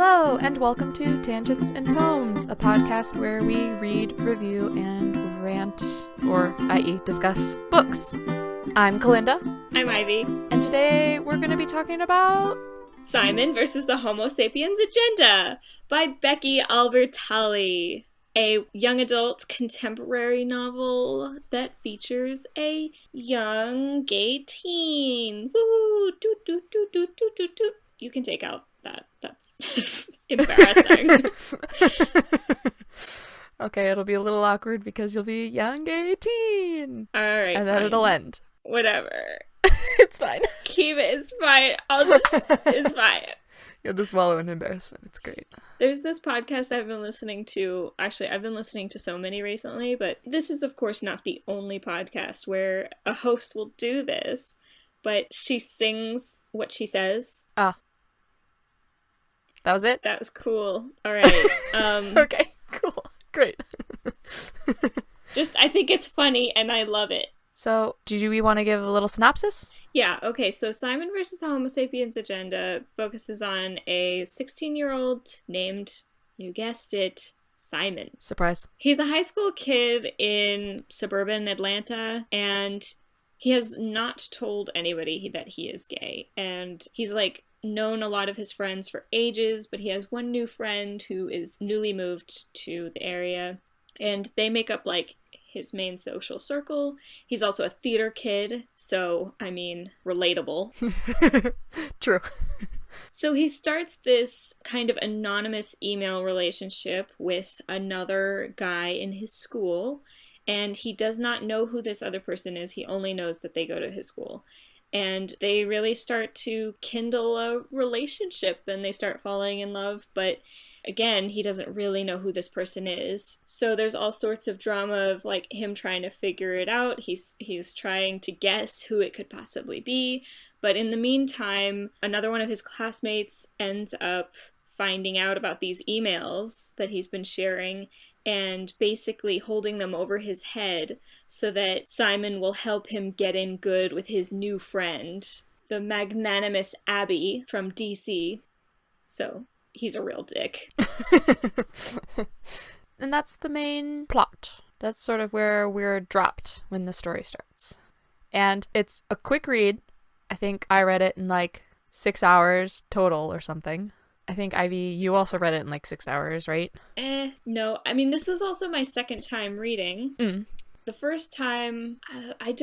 Hello, and welcome to Tangents and Tomes, a podcast where we read, review, and rant, or i.e. discuss, books. I'm Kalinda. I'm Ivy. And today we're going to be talking about Simon versus the Homo Sapiens Agenda by Becky Albertalli, a young adult contemporary novel that features a young gay teen. Woo! Doot, doot, doot, doot, doot, doot, doot. You can take out that. That's embarrassing. Okay, it'll be a little awkward because you'll be a young gay teen. Alright, and then fine. it'll end. Whatever. It's fine. Keep it. It's fine. It's fine. You'll just wallow in embarrassment. It's great. There's this podcast I've been listening to. Actually, I've been listening to so many recently, but this is, of course, not the only podcast where a host will do this, but she sings what she says. Ah. That was it? That was cool. All right. Okay, cool. Great. I think it's funny, and I love it. So, do we want to give a little synopsis? Yeah, okay, so Simon versus the Homo Sapiens Agenda focuses on a 16-year-old named, you guessed it, Simon. Surprise. He's a high school kid in suburban Atlanta, and he has not told anybody that he is gay. And he's, known a lot of his friends for ages, but he has one new friend who is newly moved to the area, and they make up, his main social circle. He's also a theater kid, so, relatable. True. So he starts this kind of anonymous email relationship with another guy in his school, and he does not know who this other person is. He only knows that they go to his school. And they really start to kindle a relationship, and they start falling in love, but again, he doesn't really know who this person is. So there's all sorts of drama of him trying to figure it out. He's trying to guess who it could possibly be. But in the meantime, another one of his classmates ends up finding out about these emails that he's been sharing and basically holding them over his head so that Simon will help him get in good with his new friend, the magnanimous Abby from DC. So he's a real dick. And that's the main plot. That's sort of where we're dropped when the story starts. And it's a quick read. I think I read it in 6 hours total or something. I think, Ivy, you also read it in 6 hours, right? No. This was also my second time reading. The first time, I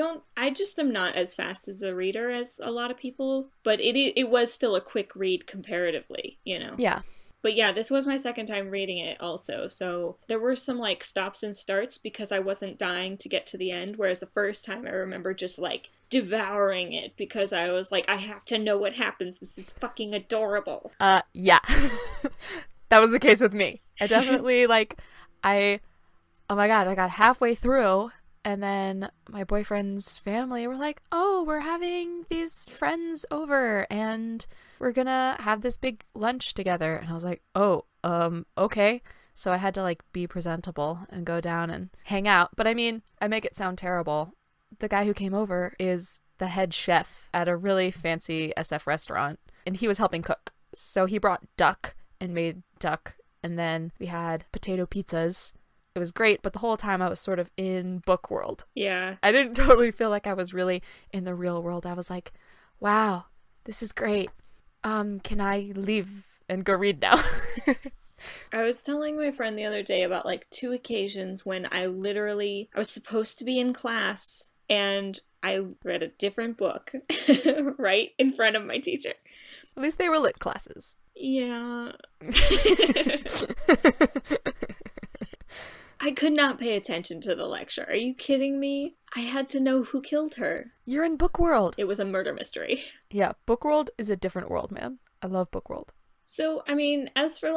just am not as fast as a reader as a lot of people, but it was still a quick read comparatively, Yeah. But yeah, this was my second time reading it also, so there were some stops and starts because I wasn't dying to get to the end, whereas the first time I remember just devouring it because I was I have to know what happens. This is fucking adorable. Yeah. That was the case with me. I definitely oh my god, I got halfway through, and then my boyfriend's family were like, oh, we're having these friends over, and we're gonna have this big lunch together. And I was like, oh, okay. So I had to be presentable and go down and hang out. But I make it sound terrible. The guy who came over is the head chef at a really fancy SF restaurant, and he was helping cook. So he brought duck and made duck, and then we had potato pizzas. It was great, but the whole time I was sort of in book world. Yeah. I didn't totally feel like I was really in the real world. I was like, wow, this is great. Can I leave and go read now? I was telling my friend the other day about 2 occasions when I was supposed to be in class and I read a different book right in front of my teacher. At least they were lit classes. Yeah. I could not pay attention to the lecture. Are you kidding me? I had to know who killed her. You're in book world. It was a murder mystery. Yeah, book world is a different world, man. I love book world. So, as for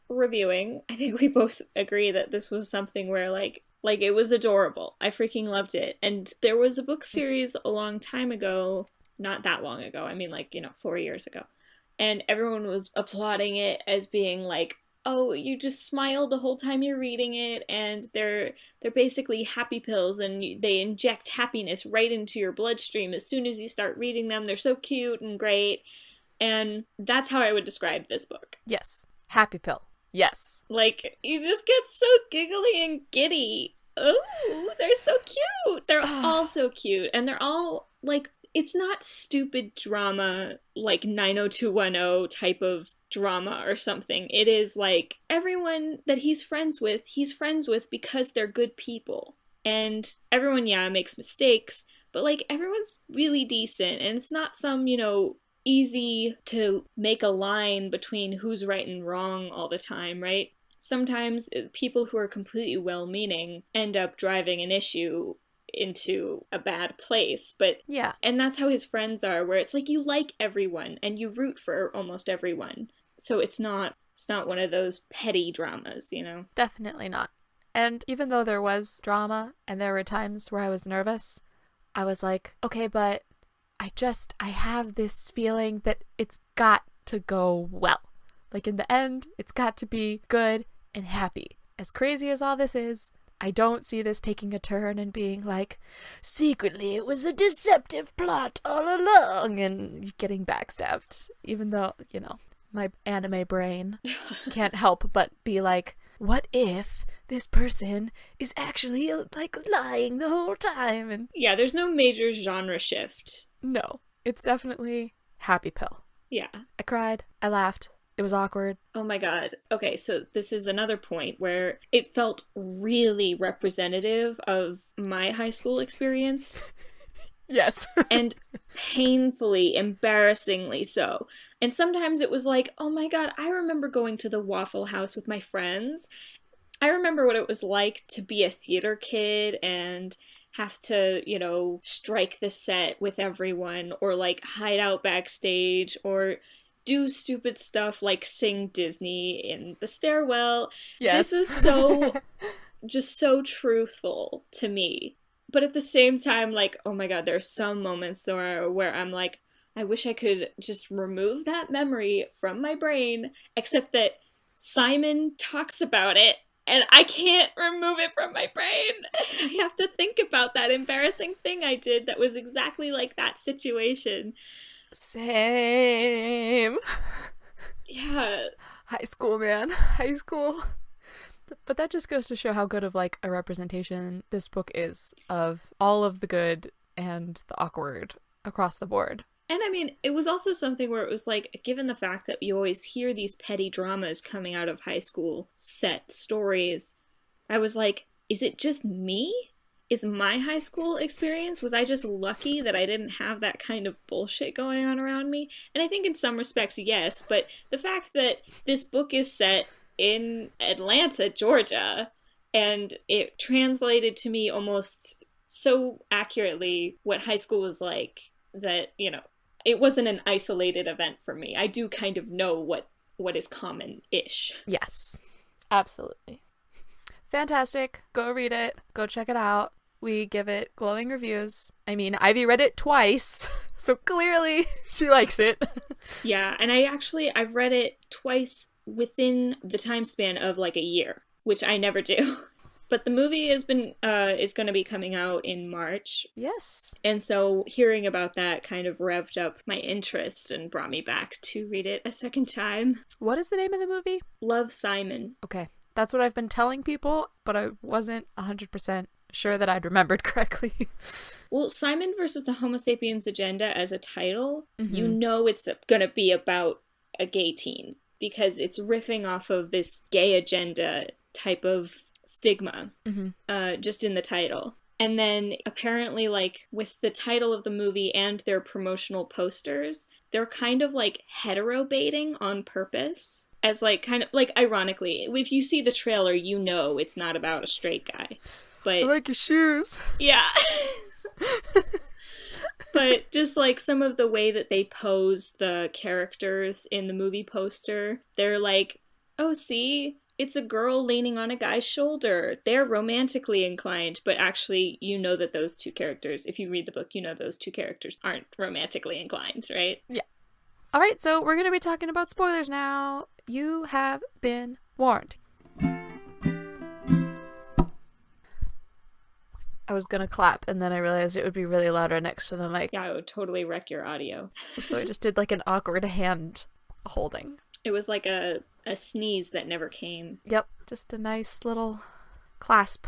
reviewing, I think we both agree that this was something where it was adorable. I freaking loved it. And there was a book series a long time ago, not that long ago, 4 years ago. And everyone was applauding it as being oh, you just smile the whole time you're reading it, and they're basically happy pills, and they inject happiness right into your bloodstream as soon as you start reading them. They're so cute and great, and that's how I would describe this book. Yes. Happy pill. Yes. Like, you just get so giggly and giddy. Oh, they're so cute. They're all so cute. And they're all, like, it's not stupid drama like 90210 type of drama or something. It is like everyone that he's friends with because they're good people. And everyone, yeah, makes mistakes, but like everyone's really decent. And it's not some, easy to make a line between who's right and wrong all the time, right? Sometimes people who are completely well-meaning end up driving an issue into a bad place, but yeah, and that's how his friends are, where it's like you like everyone and you root for almost everyone, so it's not one of those petty dramas, definitely not. And even though there was drama and there were times where I was nervous, I was like, okay, but I have this feeling that it's got to go well. Like, in the end, it's got to be good and happy. As crazy as all this is, I don't see this taking a turn and being like, secretly it was a deceptive plot all along, and getting backstabbed. Even though, my anime brain can't help but be like, what if this person is actually, like, lying the whole time? And yeah, there's no major genre shift. No, it's definitely happy pill. Yeah. I cried. I laughed. It was awkward. Oh my god. Okay, so this is another point where it felt really representative of my high school experience. Yes. And painfully, embarrassingly so. And sometimes it was like, oh my god, I remember going to the Waffle House with my friends. I remember what it was like to be a theater kid and have to, strike the set with everyone, or like hide out backstage, or do stupid stuff like sing Disney in the stairwell. Yes. This is so, just so truthful to me. But at the same time, like, oh my god, there's some moments where I'm like, I wish I could just remove that memory from my brain, except that Simon talks about it, and I can't remove it from my brain. I have to think about that embarrassing thing I did that was exactly like that situation. Same. Yeah. High school, man. High school. But that just goes to show how good of, like, a representation this book is of all of the good and the awkward across the board. And I mean, it was also something where it was like, given the fact that you always hear these petty dramas coming out of high school set stories, I was like, is it just me? Is my high school experience, was I just lucky that I didn't have that kind of bullshit going on around me? And I think in some respects, yes, but the fact that this book is set in Atlanta, Georgia, and it translated to me almost so accurately what high school was like that, it wasn't an isolated event for me. I do kind of know what is common-ish. Yes, absolutely. Fantastic. Go read it. Go check it out. We give it glowing reviews. I mean, Ivy read it twice, so clearly she likes it. Yeah, and I've read it twice within the time span of like a year, which I never do. But the movie is going to be coming out in March. Yes. And so hearing about that kind of revved up my interest and brought me back to read it a second time. What is the name of the movie? Love, Simon. Okay. That's what I've been telling people, but I wasn't 100% sure that I'd remembered correctly. Well, Simon versus the Homo Sapiens Agenda as a title, Mm-hmm. It's going to be about a gay teen, because it's riffing off of this gay agenda type of stigma, just in the title. And then apparently, like, with the title of the movie and their promotional posters, they're kind of like hetero baiting on purpose. As like, kind of like, ironically, if you see the trailer, it's not about a straight guy. But I like your shoes. Yeah. But just like some of the way that they pose the characters in the movie poster, they're like, oh, see, it's a girl leaning on a guy's shoulder. They're romantically inclined, but actually, that those two characters, if you read the book, those two characters aren't romantically inclined, right? Yeah. All right, so we're going to be talking about spoilers now. You have been warned. I was going to clap, and then I realized it would be really loud right next to the mic. Yeah, it would totally wreck your audio. So I just did like an awkward hand holding. It was like a sneeze that never came. Yep, just a nice little clasp.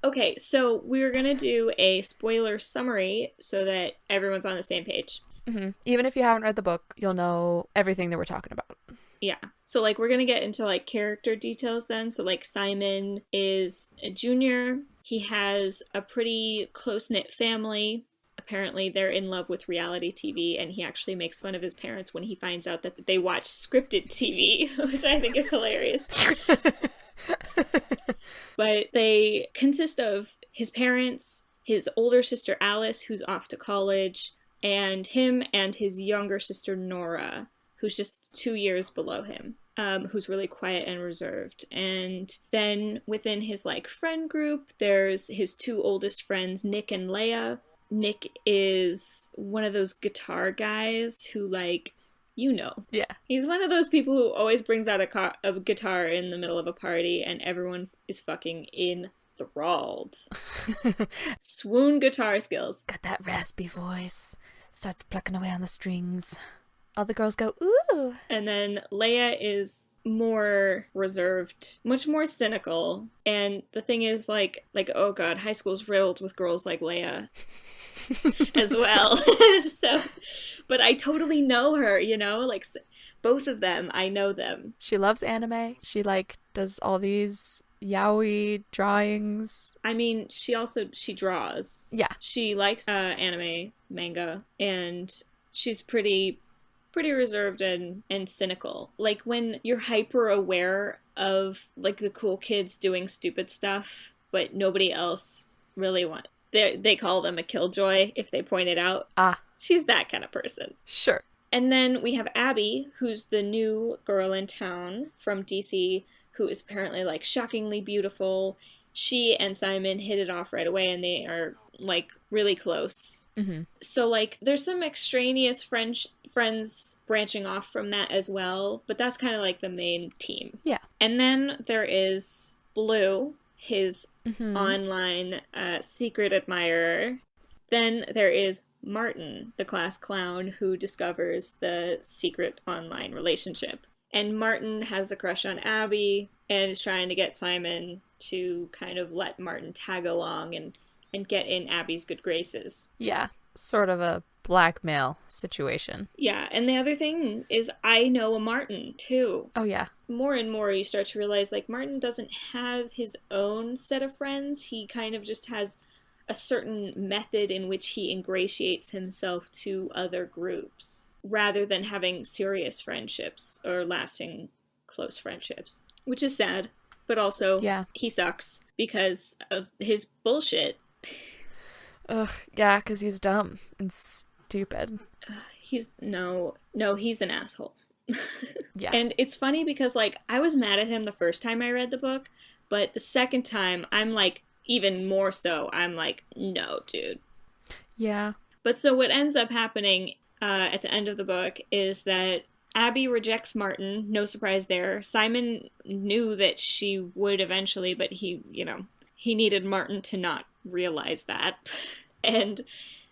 Okay, so we're going to do a spoiler summary so that everyone's on the same page. Mm-hmm. Even if you haven't read the book, you'll know everything that we're talking about. Yeah. So, like, we're going to get into, like, character details then. So, like, Simon is a junior. He has a pretty close-knit family. Apparently, they're in love with reality TV, and he actually makes fun of his parents when he finds out that they watch scripted TV, which I think is hilarious. But they consist of his parents, his older sister Alice, who's off to college, and him and his younger sister Nora, who's just 2 years below him, who's really quiet and reserved. And then within his, like, friend group, there's his 2 oldest friends, Nick and Leia. Nick is one of those guitar guys who, like, you know. Yeah. He's one of those people who always brings out a guitar in the middle of a party and everyone is fucking enthralled. Swoon guitar skills. Got that raspy voice. Starts plucking away on the strings. All the girls go, ooh. And then Leia is more reserved, much more cynical. And the thing is, like, oh god, high school's riddled with girls like Leia as well. So, but I totally know her, you know, like, both of them, I know them. She loves anime. She, like, does all these yaoi drawings. I mean, she draws. Yeah. She likes anime, manga, and she's pretty reserved and cynical. Like, when you're hyper aware of, like, the cool kids doing stupid stuff, but nobody else really they call them a killjoy if they point it out. She's that kind of person. Sure. And then we have Abby, who's the new girl in town from DC, who is apparently, like, shockingly beautiful. She and Simon hit it off right away, and they are, like, really close. Mm-hmm. So, like, there's some extraneous friends branching off from that as well, but that's kind of like the main team. Yeah. And then there is Blue, his online secret admirer. Then there is Martin, the class clown, who discovers the secret online relationship. And Martin has a crush on Abby and is trying to get Simon to kind of let Martin tag along and get in Abby's good graces. Yeah, sort of a blackmail situation. Yeah, and the other thing is I know a Martin, too. Oh, yeah. More and more you start to realize, like, Martin doesn't have his own set of friends. He kind of just has a certain method in which he ingratiates himself to other groups, rather than having serious friendships or lasting close friendships. Which is sad, but also he sucks because of his bullshit. Ugh, yeah, because he's dumb and stupid. He's an asshole. Yeah. And it's funny because, like, I was mad at him the first time I read the book, but the second time, I'm like, even more so, I'm like, no, dude. Yeah. But so what ends up happening at the end of the book is that Abby rejects Martin. No surprise there. Simon knew that she would eventually, but he needed Martin to not realize that. And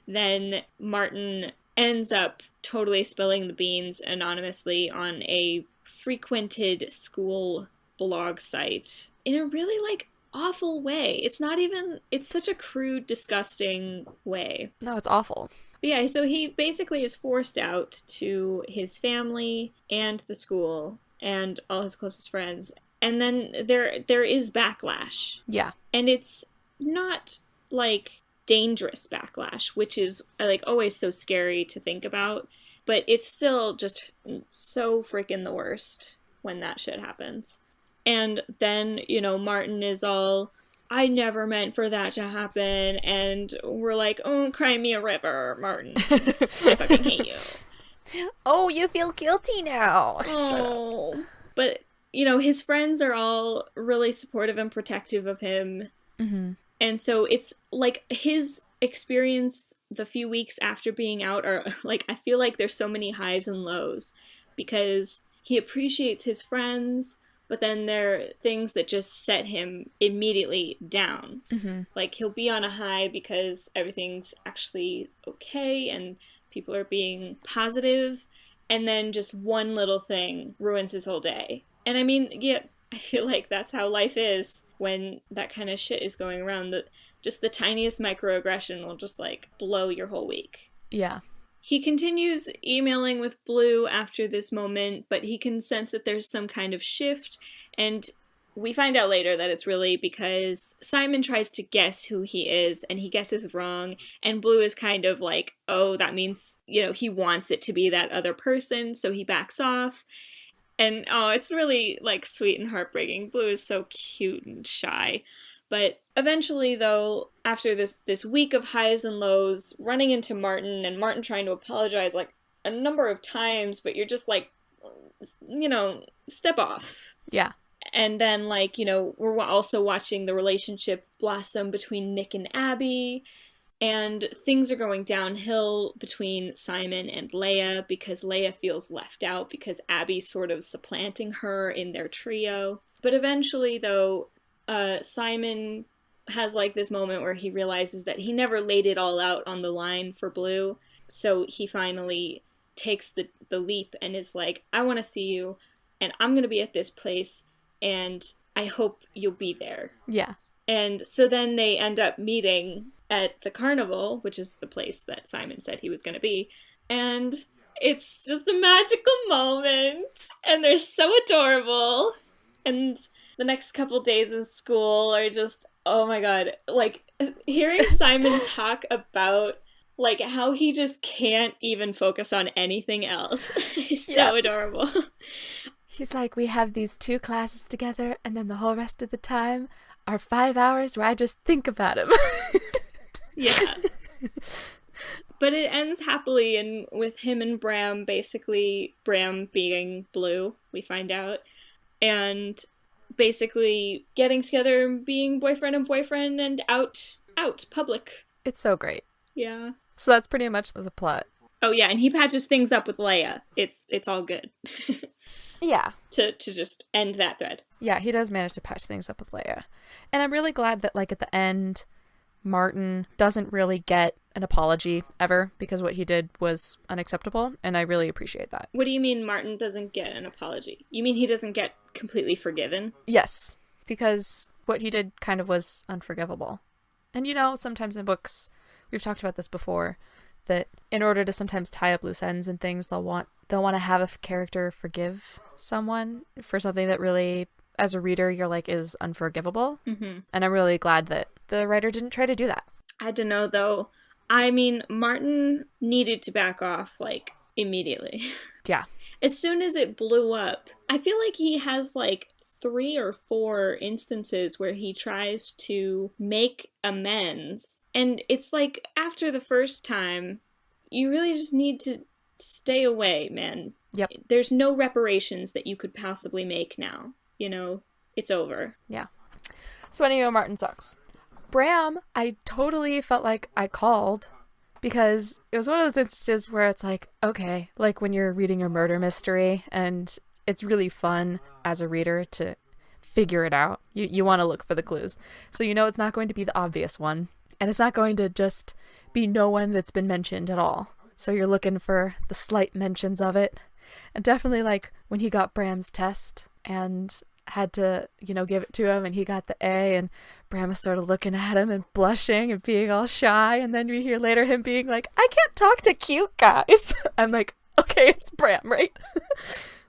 then Martin ends up totally spilling the beans anonymously on a frequented school blog site in a really, like, awful way. It's such a crude, disgusting way. No, it's awful. But yeah, so he basically is forced out to his family and the school and all his closest friends. And then there is backlash. Yeah. And it's not, like, dangerous backlash, which is, like, always so scary to think about. But it's still just so freaking the worst when that shit happens. And then, Martin is all, I never meant for that to happen. And we're like, oh, cry me a river, Martin. I fucking hate you. Oh, you feel guilty now. Oh. But, his friends are all really supportive and protective of him. Mm-hmm. And so it's like his experience the few weeks after being out are, like, I feel like there's so many highs and lows because he appreciates his friends, but then there are things that just set him immediately down. Mm-hmm. Like, he'll be on a high because everything's actually okay and people are being positive, and then just one little thing ruins his whole day. And I mean, yeah, I feel like that's how life is when that kind of shit is going around. Just the tiniest microaggression will just, like, blow your whole week. Yeah. He continues emailing with Blue after this moment, but he can sense that there's some kind of shift, and we find out later that it's really because Simon tries to guess who he is, and he guesses wrong, and Blue is kind of like, oh, that means, you know, he wants it to be that other person, so he backs off. And, oh, it's really, like, sweet and heartbreaking. Blue is so cute and shy. But eventually, though, after this week of highs and lows, running into Martin, and Martin trying to apologize, like, a number of times, but you're just like, you know, step off. Yeah. And then, like, you know, we're also watching the relationship blossom between Nick and Abby, and things are going downhill between Simon and Leia because Leia feels left out because Abby's sort of supplanting her in their trio. But eventually, though, Simon has, like, this moment where he realizes that he never laid it all out on the line for Blue, so he finally takes the leap and is like, I want to see you, and I'm going to be at this place, and I hope you'll be there. Yeah. And so then they end up meeting at the carnival, which is the place that Simon said he was going to be, and it's just a magical moment, and they're so adorable, and the next couple days in school are just, oh my god, like, hearing Simon talk about, like, how he just can't even focus on anything else is so adorable. He's like, we have these 2 classes together, and then the whole rest of the time are 5 hours where I just think about him. Yeah. But it ends happily, and with him and Bram, basically, Bram being Blue, we find out, and basically getting together and being boyfriend and out, public. It's so great. Yeah. So that's pretty much the plot. Oh yeah, and he patches things up with Leia. It's all good. Yeah. To just end that thread. Yeah, he does manage to patch things up with Leia. And I'm really glad that, like, at the end, Martin doesn't really get an apology ever because what he did was unacceptable, and I really appreciate that. What do you mean Martin doesn't get an apology? You mean he doesn't get completely forgiven? Yes, because what he did kind of was unforgivable. And, you know, sometimes in books, we've talked about this before, that in order to sometimes tie up loose ends and things, they'll want to have a character forgive someone for something that really, as a reader, you're like, is unforgivable. Mm-hmm. And I'm really glad that the writer didn't try to do that. I don't know, though. I mean, Martin needed to back off, like, immediately. Yeah. As soon as it blew up, I feel like he has, like, 3 or 4 instances where he tries to make amends. And it's like, after the first time, you really just need to stay away, man. Yep. There's no reparations that you could possibly make now. You know, it's over. Yeah. So anyway, Martin sucks. Bram, I totally felt like I called because it was one of those instances where it's like, okay, like when you're reading a murder mystery and it's really fun as a reader to figure it out. You want to look for the clues. So you know it's not going to be the obvious one. And it's not going to just be no one that's been mentioned at all. So you're looking for the slight mentions of it. And definitely like when he got Bram's test and had to, you know, give it to him and he got the A and Bram was sort of looking at him and blushing and being all shy. And then we hear later him being like, I can't talk to cute guys. I'm like, okay, it's Bram, right?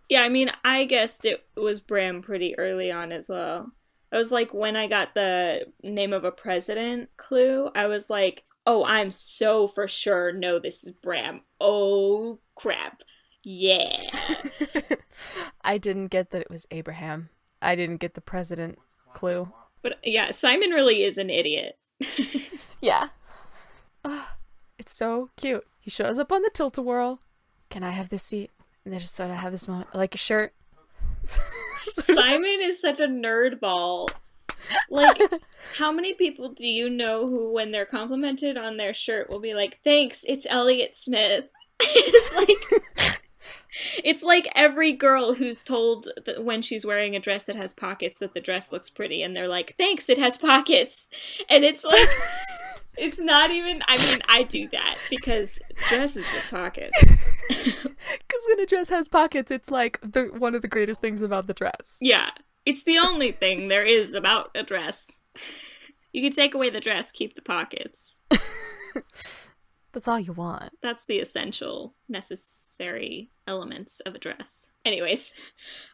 Yeah, I mean, I guessed it was Bram pretty early on as well. I was like, when I got the name of a president clue, I was like, oh, I'm so for sure no, this is Bram. Oh, crap. Yeah. I didn't get that it was Abraham. I didn't get the president clue. But yeah, Simon really is an idiot. Yeah. It's so cute. He shows up on the tilt-a-whirl. Can I have this seat? And they just sort of have this moment, like a shirt. Simon is such a nerd ball. Like, how many people do you know who, when they're complimented on their shirt, will be like, thanks, it's Elliot Smith. It's like every girl who's told that when she's wearing a dress that has pockets that the dress looks pretty, and they're like, thanks, it has pockets. And it's like, It's not even, I mean, I do that because dresses with pockets. Because when a dress has pockets, it's like one of the greatest things about the dress. Yeah. It's the only thing there is about a dress. You can take away the dress, keep the pockets. That's all you want. That's the essential, necessary elements of a dress. Anyways.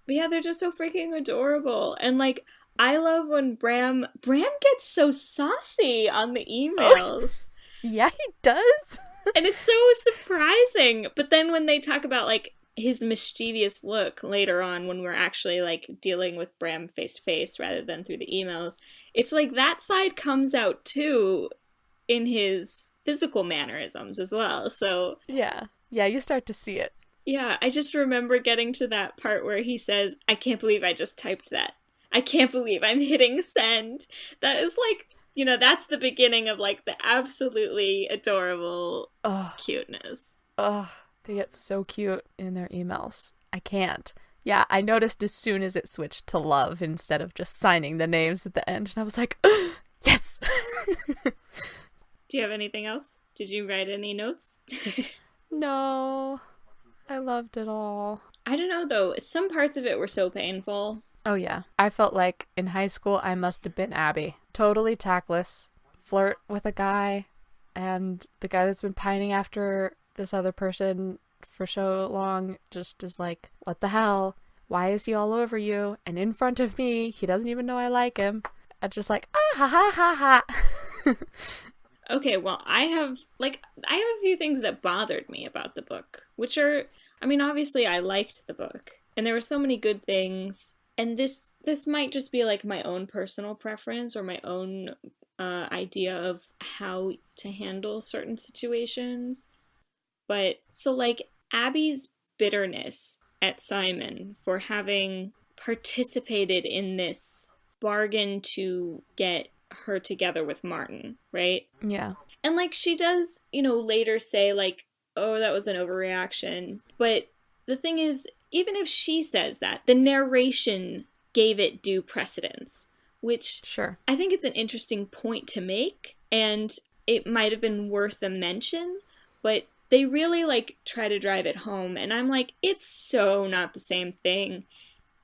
But yeah, they're just so freaking adorable. And like, I love when Bram gets so saucy on the emails. Yeah, he does. And it's so surprising. But then when they talk about like his mischievous look later on when we're actually like dealing with Bram face to face rather than through the emails, it's like that side comes out too in his physical mannerisms as well. So yeah, you start to see it. Yeah, I just remember getting to that part where he says, "I can't believe I just typed that. I can't believe I'm hitting send." That is like, you know, that's the beginning of like the absolutely adorable cuteness. Ugh, they get so cute in their emails. I can't. Yeah, I noticed as soon as it switched to love instead of just signing the names at the end, and I was like, yes! Do you have anything else? Did you write any notes? No, I loved it all. I don't know though, some parts of it were so painful. Oh yeah, I felt like in high school I must have been Abby. Totally tactless, flirt with a guy, and the guy that's been pining after this other person for so long just is like, what the hell? Why is he all over you? And in front of me, he doesn't even know I like him. I'm just like, ha ha ha ha. Okay, well, I have a few things that bothered me about the book, which are, I mean, obviously I liked the book, and there were so many good things, and this might just be like my own personal preference or my own idea of how to handle certain situations. But, so like, Abby's bitterness at Simon for having participated in this bargain to get her together with Martin, right? Yeah. And like she does, you know, later say like, oh, that was an overreaction. But the thing is, even if she says that, the narration gave it due precedence, which sure, I think it's an interesting point to make, and it might have been worth a mention, but they really like try to drive it home, and I'm like, it's so not the same thing.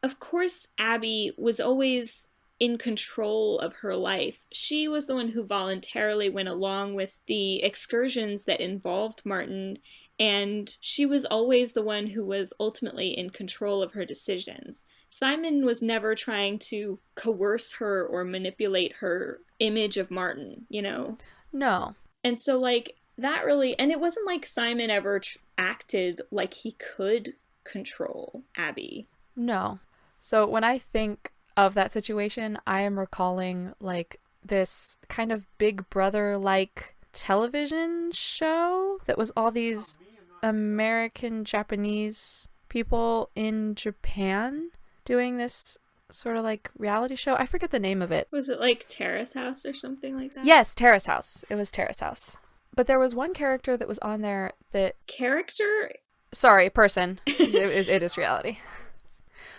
Of course, Abby was always in control of her life. She was the one who voluntarily went along with the excursions that involved Martin, and she was always the one who was ultimately in control of her decisions. Simon was never trying to coerce her or manipulate her image of Martin, you know? No. And so, like, that really... And it wasn't like Simon ever acted like he could control Abby. No. So when I think of that situation, I am recalling like this kind of Big Brother-like television show that was all these American Japanese people in Japan doing this sort of like reality show. I forget the name of it. Was it like Terrace House or something like that? Yes, Terrace House. It was Terrace House. But there was one character that was on there that... Character? Sorry, person. It is reality.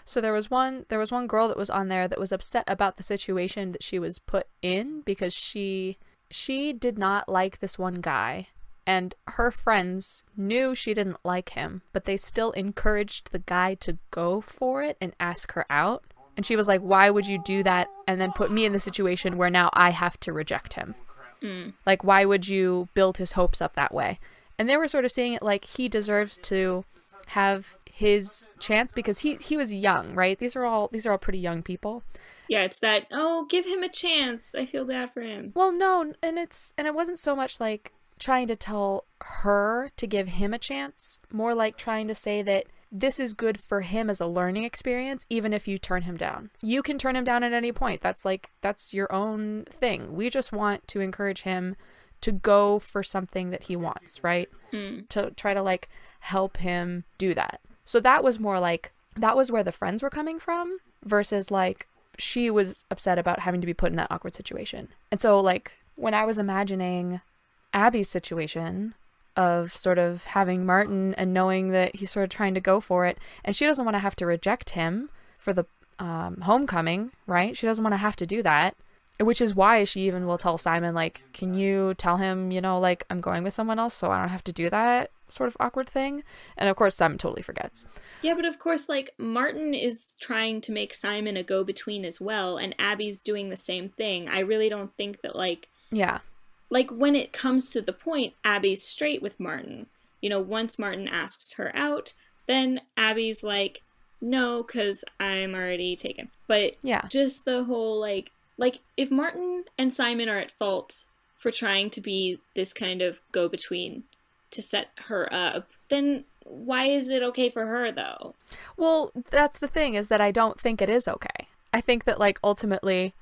So there was one girl that was on there that was upset about the situation that she was put in because she did not like this one guy, and her friends knew she didn't like him, but they still encouraged the guy to go for it and ask her out. And she was like, why would you do that and then put me in the situation where now I have to reject him? Like, why would you build his hopes up that way? And they were sort of saying it like he deserves to have his chance because he was young, right? These are all pretty young people. Yeah, it's that, oh, give him a chance. I feel bad for him. Well, no, and it wasn't so much like trying to tell her to give him a chance, more like trying to say that this is good for him as a learning experience, even if you turn him down. You can turn him down at any point. That's your own thing. We just want to encourage him to go for something that he wants, right? To try to like help him do that. So that was more like, that was where the friends were coming from versus like she was upset about having to be put in that awkward situation. And so like when I was imagining Abby's situation of sort of having Martin and knowing that he's sort of trying to go for it, and she doesn't want to have to reject him for the homecoming, right? She doesn't want to have to do that. which is why she even will tell Simon, like, can you tell him, like, I'm going with someone else so I don't have to do that sort of awkward thing. And of course Simon totally forgets. Yeah, but of course, like, Martin is trying to make Simon a go-between as well, and Abby's doing the same thing. I really don't think that, like, Yeah. like, when it comes to the point, Abby's straight with Martin. Once Martin asks her out, then Abby's like, no, because I'm already taken. But Yeah. just the whole, like, if Martin and Simon are at fault for trying to be this kind of go-between to set her up, then why is it okay for her, though? Well, that's the thing, is that I don't think it is okay. I think that, like, ultimately,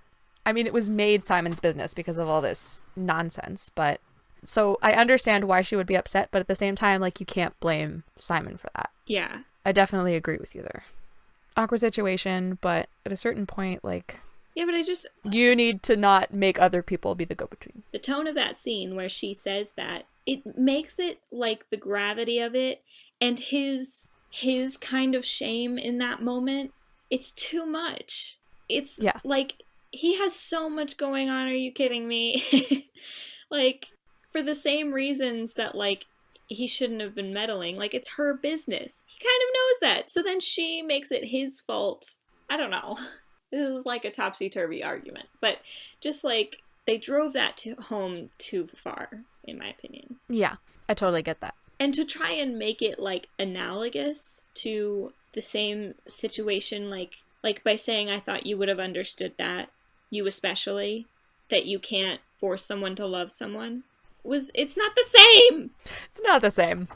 I mean, it was made Simon's business because of all this nonsense, but so I understand why she would be upset, but at the same time, like, you can't blame Simon for that. Yeah. I definitely agree with you there. Awkward situation, but at a certain point, like... Yeah, but you need to not make other people be the go-between. The tone of that scene where she says that, it makes it, like, the gravity of it and his kind of shame in that moment, it's too much. It's, like, he has so much going on, are you kidding me? Like, for the same reasons that, like, he shouldn't have been meddling. Like, it's her business. He kind of knows that. So then she makes it his fault. I don't know. This is like a topsy-turvy argument. But just, like, they drove that home too far, in my opinion. Yeah, I totally get that. And to try and make it, like, analogous to the same situation, like by saying, I thought you would have understood that, you especially, that you can't force someone to love someone, it's not the same! It's not the same.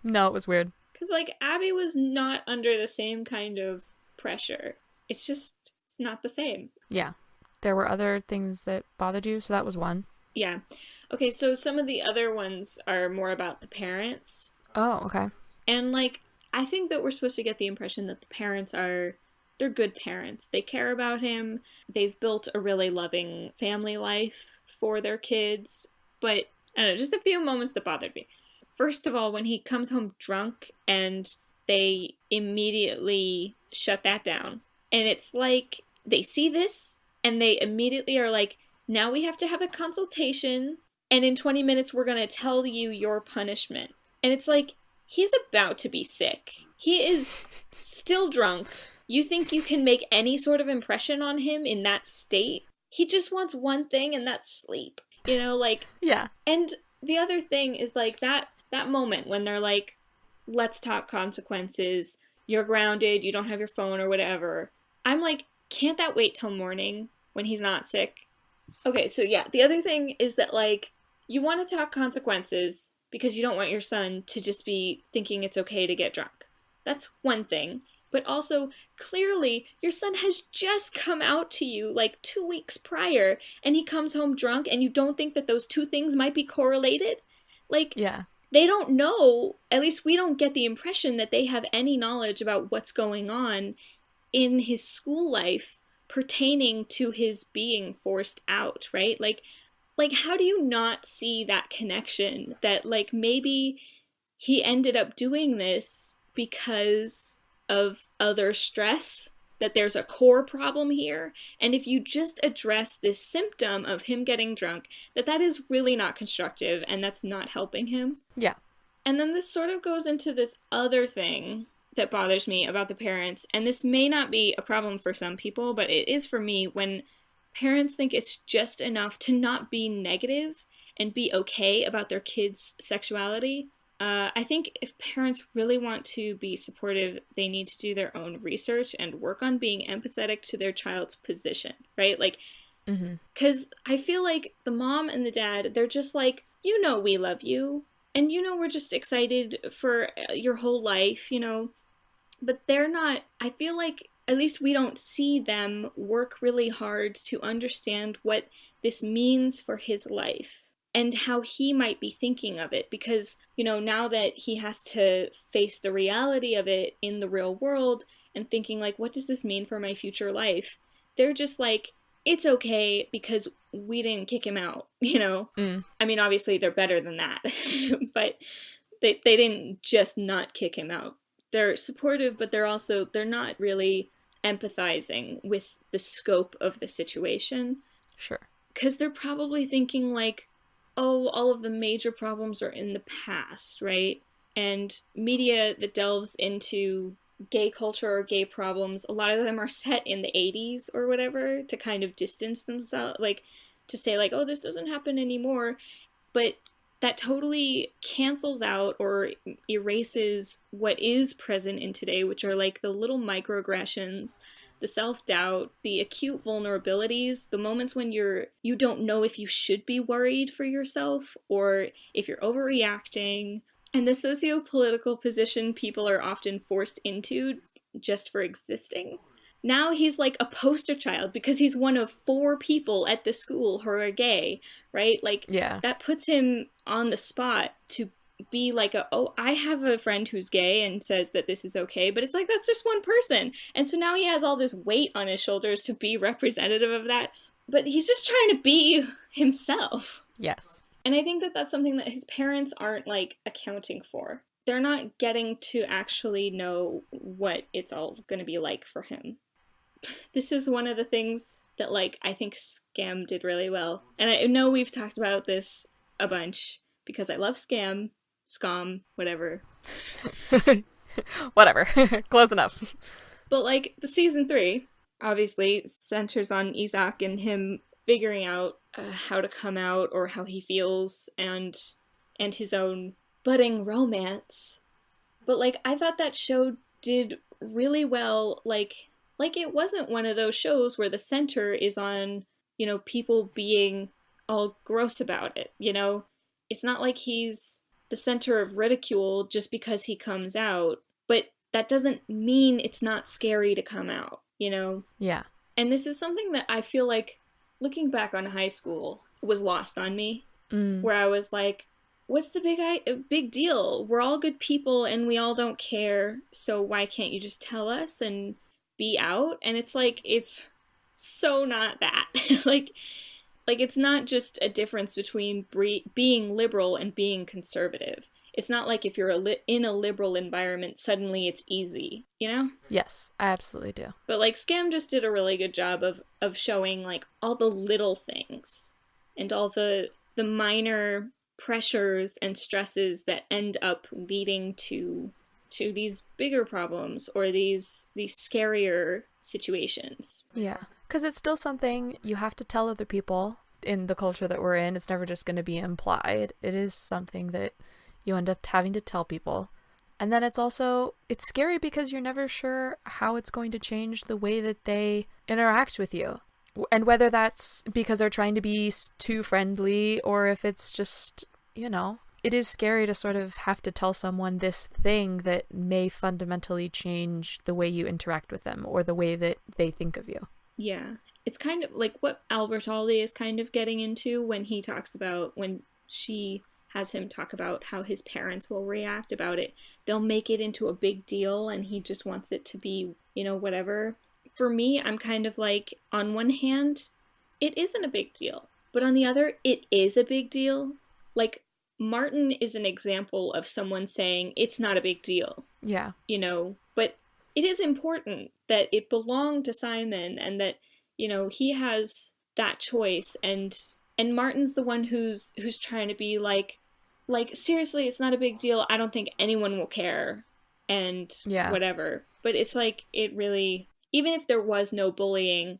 No, it was weird. Because, like, Abby was not under the same kind of pressure. It's not the same. Yeah. There were other things that bothered you, so that was one. Yeah. Okay, so some of the other ones are more about the parents. Oh, okay. And, like, I think that we're supposed to get the impression that the parents they're good parents. They care about him. They've built a really loving family life for their kids. But, I don't know, just a few moments that bothered me. First of all, when he comes home drunk and they immediately shut that down. And it's like, they see this and they immediately are like, now we have to have a consultation, and in 20 minutes we're going to tell you your punishment. And it's like, he's about to be sick. He is still drunk. You think you can make any sort of impression on him in that state? He just wants one thing, and that's sleep. Like... Yeah. And the other thing is, like, that moment when they're like, let's talk consequences, you're grounded, you don't have your phone or whatever. I'm like, can't that wait till morning when he's not sick? Okay, so yeah, the other thing is that, like, you want to talk consequences because you don't want your son to just be thinking it's okay to get drunk. That's one thing. But also, clearly, your son has just come out to you, like, 2 weeks prior, and he comes home drunk, and you don't think that those two things might be correlated? Like, yeah. They don't know, at least we don't get the impression that they have any knowledge about what's going on in his school life pertaining to his being forced out, right? Like, how do you not see that connection that, like, maybe he ended up doing this because of other stress, that there's a core problem here, and if you just address this symptom of him getting drunk, that is really not constructive, and that's not helping him. Yeah. And then this sort of goes into this other thing that bothers me about the parents, and this may not be a problem for some people, but it is for me, when parents think it's just enough to not be negative and be okay about their kids' sexuality. I think if parents really want to be supportive, they need to do their own research and work on being empathetic to their child's position, right? Like, because I feel like the mom and the dad, they're just like, we love you, and we're just excited for your whole life, but they're not, I feel like, at least we don't see them work really hard to understand what this means for his life and how he might be thinking of it, because, now that he has to face the reality of it in the real world and thinking, like, what does this mean for my future life? They're just like, it's okay because we didn't kick him out, I mean, obviously they're better than that, but they didn't just not kick him out. They're supportive, but they're not really empathizing with the scope of the situation. Sure. because they're probably thinking like, oh, all of the major problems are in the past, right? And media that delves into gay culture or gay problems, a lot of them are set in the 80s or whatever to kind of distance themselves, like to say like, oh, this doesn't happen anymore. But that totally cancels out or erases what is present in today, which are like the little microaggressions, the self-doubt, the acute vulnerabilities, the moments when you don't know if you should be worried for yourself or if you're overreacting, and the socio-political position people are often forced into just for existing. Now he's like a poster child because he's one of 4 people at the school who are gay, right? Like, Yeah. that puts him on the spot to be like, oh, I have a friend who's gay and says that this is okay, but it's like, that's just one person. And so now he has all this weight on his shoulders to be representative of that, but he's just trying to be himself. Yes. And I think that that's something that his parents aren't like accounting for. They're not getting to actually know what it's all going to be like for him. This is one of the things that, like, I think Scam did really well. And I know we've talked about this a bunch because I love Scam, whatever. Whatever. Close enough. But, like, the season 3 obviously centers on Isaac and him figuring out how to come out or how he feels and his own budding romance. But, like, I thought that show did really well, like it wasn't one of those shows where the center is on, you know, people being all gross about it, you know? It's not like he's the center of ridicule just because he comes out, but that doesn't mean it's not scary to come out, you know? Yeah. And this is something that I feel like, looking back on high school, was lost on me, where I was like, what's the big deal? We're all good people and we all don't care, so why can't you just tell us and be out? And it's like, it's so not that. like it's not just a difference between being liberal and being conservative. It's not like if you're in a liberal environment, suddenly it's easy, you know? Yes, I absolutely do. But like Scam just did a really good job of showing like all the little things and all the minor pressures and stresses that end up leading to these bigger problems or these scarier situations. Yeah, because it's still something you have to tell other people in the culture that we're in. It's never just going to be implied. It is something that you end up having to tell people. And then it's scary because you're never sure how it's going to change the way that they interact with you. And whether that's because they're trying to be too friendly or if it's just, you know, it is scary to sort of have to tell someone this thing that may fundamentally change the way you interact with them or the way that they think of you. Yeah. It's kind of like what Albertalli is kind of getting into when he talks about, when she has him talk about how his parents will react about it. They'll make it into a big deal and he just wants it to be, you know, whatever. For me, I'm kind of like, on one hand, it isn't a big deal. But on the other, it is a big deal. Like, Martin is an example of someone saying it's not a big deal. Yeah. You know, but it is important that it belonged to Simon and that, you know, he has that choice and Martin's the one who's trying to be like seriously, it's not a big deal. I don't think anyone will care and whatever. But it's like, it really, even if there was no bullying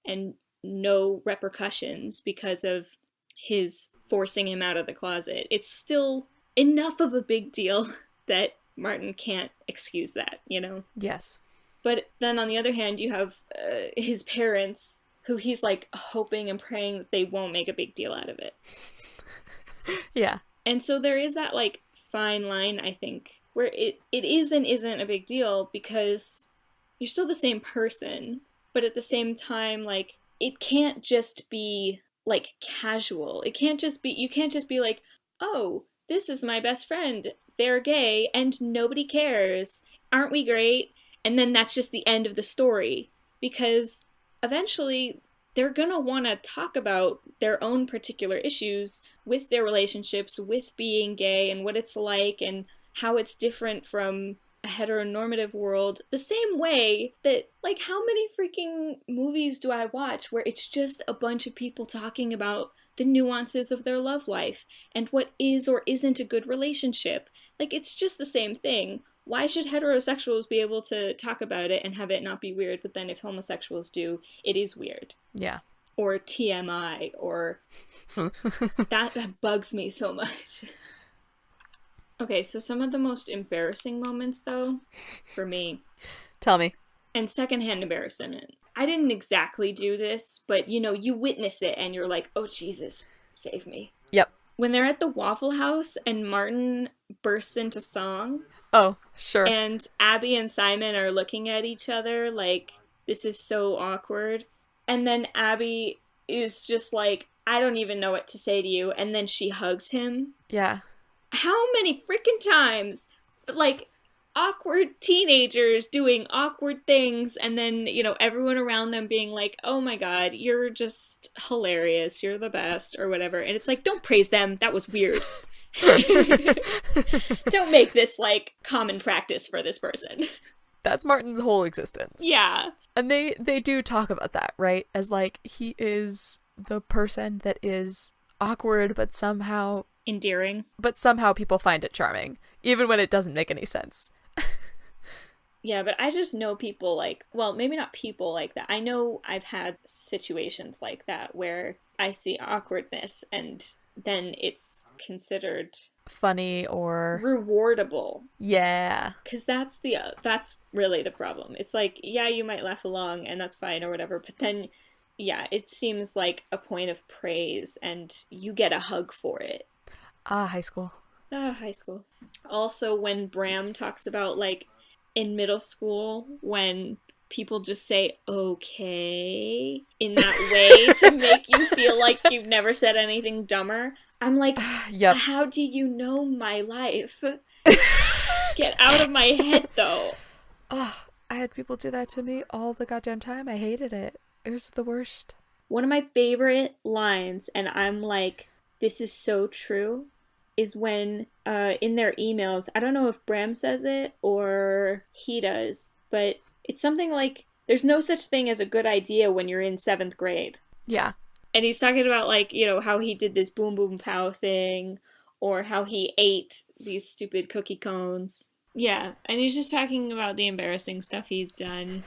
and no repercussions because of his forcing him out of the closet, it's still enough of a big deal that Martin can't excuse that, you know? Yes. But then on the other hand, you have his parents, who he's like hoping and praying that they won't make a big deal out of it. Yeah. And so there is that like fine line, I think, where it is and isn't a big deal because you're still the same person, but at the same time, like, it can't just be like casual. You can't just be like, oh, this is my best friend. They're gay and nobody cares. Aren't we great? And then that's just the end of the story. Because eventually they're going to want to talk about their own particular issues with their relationships, with being gay and what it's like and how it's different from a heteronormative world, the same way that, like, how many freaking movies do I watch where it's just a bunch of people talking about the nuances of their love life and what is or isn't a good relationship? Like, it's just the same thing. Why should heterosexuals be able to talk about it and have it not be weird, but then if homosexuals do, it is weird? Yeah. Or TMI, or that bugs me so much. Okay, so some of the most embarrassing moments, though, for me. Tell me. And secondhand embarrassment. I didn't exactly do this, but, you know, you witness it and you're like, oh, Jesus, save me. Yep. When they're at the Waffle House and Martin bursts into song. Oh, sure. And Abby and Simon are looking at each other like, this is so awkward. And then Abby is just like, I don't even know what to say to you. And then she hugs him. Yeah. How many freaking times, like, awkward teenagers doing awkward things, and then, you know, everyone around them being like, oh my god, you're just hilarious, you're the best, or whatever. And it's like, don't praise them, that was weird. Don't make this, like, common practice for this person. That's Martin's whole existence. Yeah. And they do talk about that, right? As, like, he is the person that is awkward, but somehow endearing. But somehow people find it charming, even when it doesn't make any sense. Yeah, but I just know people like, well, maybe not people like that. I know I've had situations like that where I see awkwardness and then it's considered funny or rewardable. Yeah. Because that's really the problem. It's like, yeah, you might laugh along and that's fine or whatever, but then, yeah, it seems like a point of praise and you get a hug for it. High school. High school. Also, when Bram talks about, like, in middle school, when people just say, okay, in that way to make you feel like you've never said anything dumber, I'm like, yep. How do you know my life? Get out of my head, though. Oh, I had people do that to me all the goddamn time. I hated it. It was the worst. One of my favorite lines, and I'm like, this is so true, is when in their emails, I don't know if Bram says it or he does, but it's something like, there's no such thing as a good idea when you're in 7th grade. Yeah. And he's talking about, like, you know, how he did this boom boom pow thing, or how he ate these stupid cookie cones. Yeah, and he's just talking about the embarrassing stuff he's done.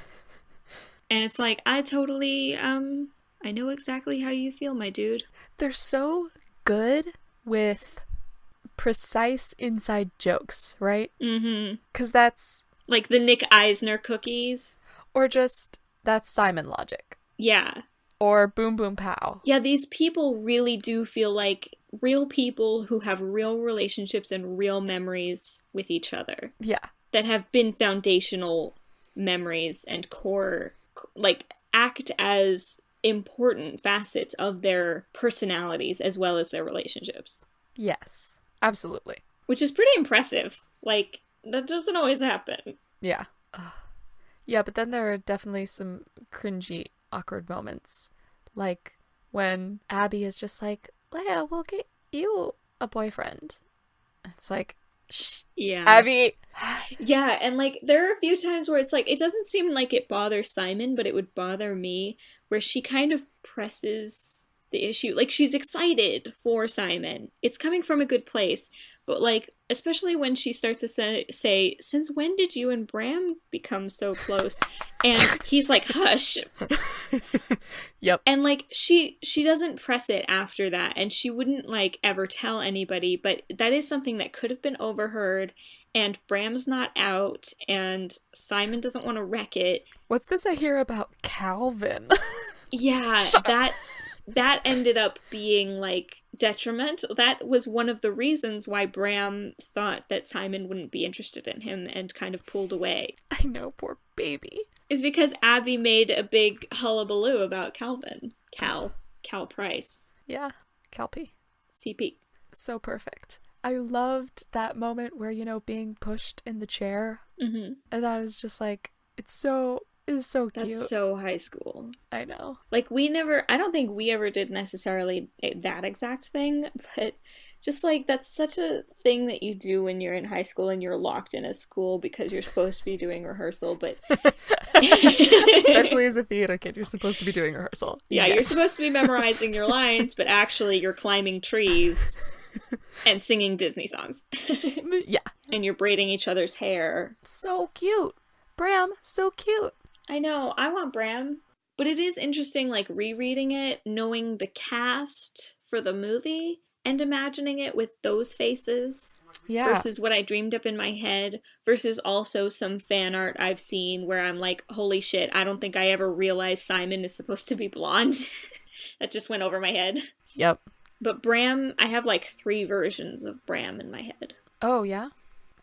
And it's like, I totally, I know exactly how you feel, my dude. They're so good with precise inside jokes, right? Mm-hmm. Because that's... like the Nick Eisner cookies. Or just, that's Simon logic. Yeah. Or boom boom pow. Yeah, these people really do feel like real people who have real relationships and real memories with each other. Yeah. That have been foundational memories and core, like, act as important facets of their personalities as well as their relationships. Yes, absolutely. Which is pretty impressive. Like, that doesn't always happen. Yeah. Yeah, but then there are definitely some cringy, awkward moments. Like when Abby is just like, Leia, we'll get you a boyfriend. It's like, shh. Yeah. Abby. Yeah, and, like, there are a few times where it's like, it doesn't seem like it bothers Simon, but it would bother me, where she kind of presses the issue. Like, she's excited for Simon. It's coming from a good place. But, like, especially when she starts to say, since when did you and Bram become so close? And he's like, hush. Yep. And, like, she doesn't press it after that. And she wouldn't, like, ever tell anybody. But that is something that could have been overheard. And Bram's not out. And Simon doesn't want to wreck it. What's this I hear about Calvin? Yeah, that ended up being, like, detrimental. That was one of the reasons why Bram thought that Simon wouldn't be interested in him and kind of pulled away. I know, poor baby. Is because Abby made a big hullabaloo about Calvin. Cal Price. Yeah, Calpy. CP. So perfect. I loved that moment where, you know, being pushed in the chair. Mm-hmm. And that was just like, it's so cute. That's so high school. I know. Like, I don't think we ever did necessarily that exact thing, but Just like that's such a thing that you do when you're in high school and you're locked in a school because you're supposed to be doing rehearsal, but Especially as a theater kid, you're supposed to be doing rehearsal. yeah, you're supposed to be memorizing your lines, but actually you're climbing trees and singing Disney songs. Yeah. And you're braiding each other's hair. So cute. Bram, so cute. I know, I want Bram. But it is interesting, like, rereading it, knowing the cast for the movie, and imagining it with those faces. Yeah. Versus what I dreamed up in my head, versus also some fan art I've seen where I'm like, holy shit, I don't think I ever realized Simon is supposed to be blonde. That just went over my head. Yep. But Bram, I have like 3 versions of Bram in my head. Oh, yeah?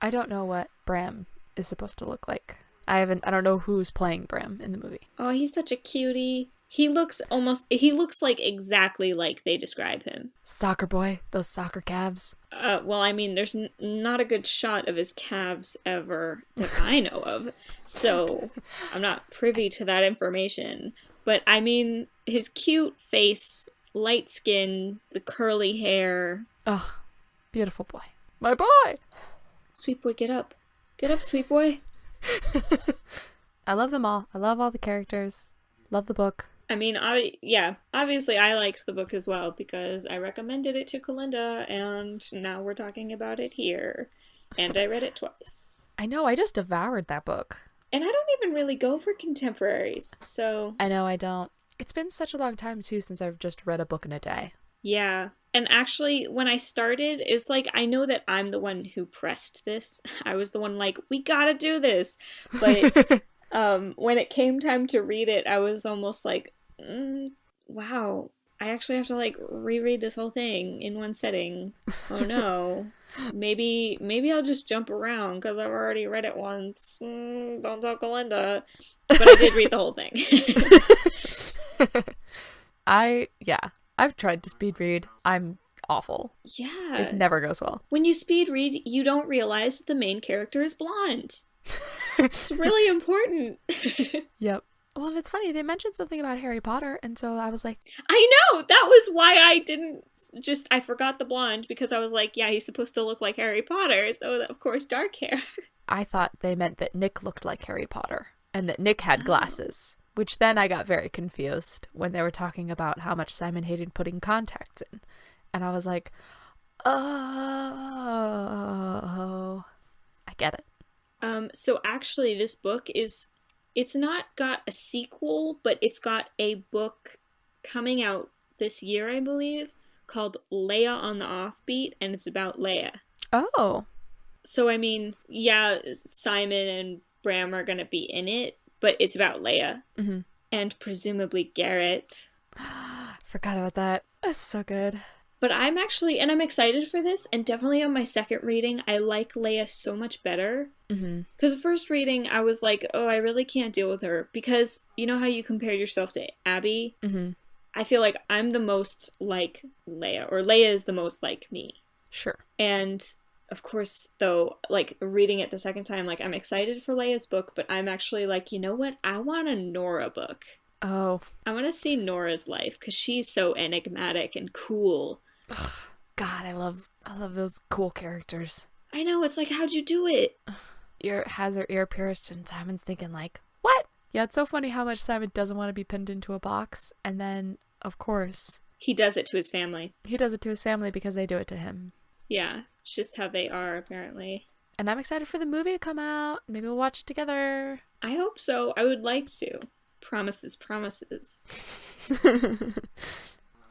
I don't know what Bram is supposed to look like. I don't know who's playing Bram in the movie. Oh, he's such a cutie. He looks like exactly like they describe him. Soccer boy, those soccer calves. Well, I mean, there's not a good shot of his calves ever that I know of. So I'm not privy to that information. But I mean, his cute face, light skin, the curly hair. Oh, beautiful boy. My boy! Sweet boy, get up. Get up, sweet boy. I love them all. I love all the characters. Love the book. I mean, obviously I liked the book as well because I recommended it to Kalinda and now we're talking about it here. And I read it twice. I know, I just devoured that book. And I don't even really go for contemporaries, so... I know, I don't. It's been such a long time, too, since I've just read a book in a day. Yeah. And actually, when I started, it's like, I know that I'm the one who pressed this. I was the one like, we gotta do this. But when it came time to read it, I was almost like, wow, I actually have to like reread this whole thing in one setting. Oh no. Maybe I'll just jump around because I've already read it once. Don't tell Kalinda. But I did read the whole thing. I've tried to speed read. I'm awful. Yeah. It never goes well. When you speed read, you don't realize that the main character is blonde. It's really important. Yep. Well, and it's funny, they mentioned something about Harry Potter, and so I was like... I know! That was why I forgot the blonde, because I was like, yeah, he's supposed to look like Harry Potter, so of course dark hair. I thought they meant that Nick looked like Harry Potter, and that Nick had glasses, which then I got very confused when they were talking about how much Simon hated putting contacts in. And I was like, oh, I get it. So actually, this book it's not got a sequel, but it's got a book coming out this year, I believe, called Leia on the Offbeat, and it's about Leia. Oh. So, I mean, yeah, Simon and Bram are going to be in it, but it's about Leia. Mm-hmm. And presumably Garrett. Forgot about that. That's so good. But I'm excited for this, and definitely on my second reading, I like Leia so much better. Mm-hmm. Because the first reading, I was like, oh, I really can't deal with her. Because you know how you compared yourself to Abby? Mm-hmm. I feel like I'm the most like Leia, or Leia is the most like me. Sure. And of course, though, like reading it the second time, like I'm excited for Leia's book, but I'm actually like, you know what? I want a Nora book. Oh. I want to see Nora's life because she's so enigmatic and cool. Ugh, God, I love those cool characters. I know, it's like, how'd you do it? Has her ear pierced, and Simon's thinking like, what? Yeah, it's so funny how much Simon doesn't want to be pinned into a box, and then, of course... He does it to his family. He does it to his family because they do it to him. Yeah, it's just how they are, apparently. And I'm excited for the movie to come out. Maybe we'll watch it together. I hope so. I would like to. Promises.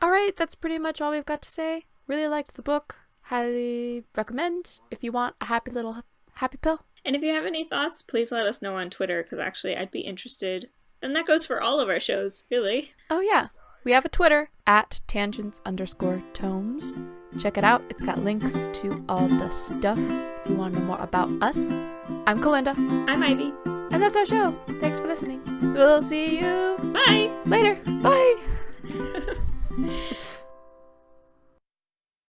All right, that's pretty much all we've got to say. Really liked the book. Highly recommend if you want a happy little happy pill. And if you have any thoughts, please let us know on Twitter, because actually I'd be interested. And that goes for all of our shows, really. Oh, yeah. We have a Twitter, @tangents_tomes. Check it out. It's got links to all the stuff if you want to know more about us. I'm Kalinda. I'm Ivy. And that's our show. Thanks for listening. We'll see you Bye. later. Bye.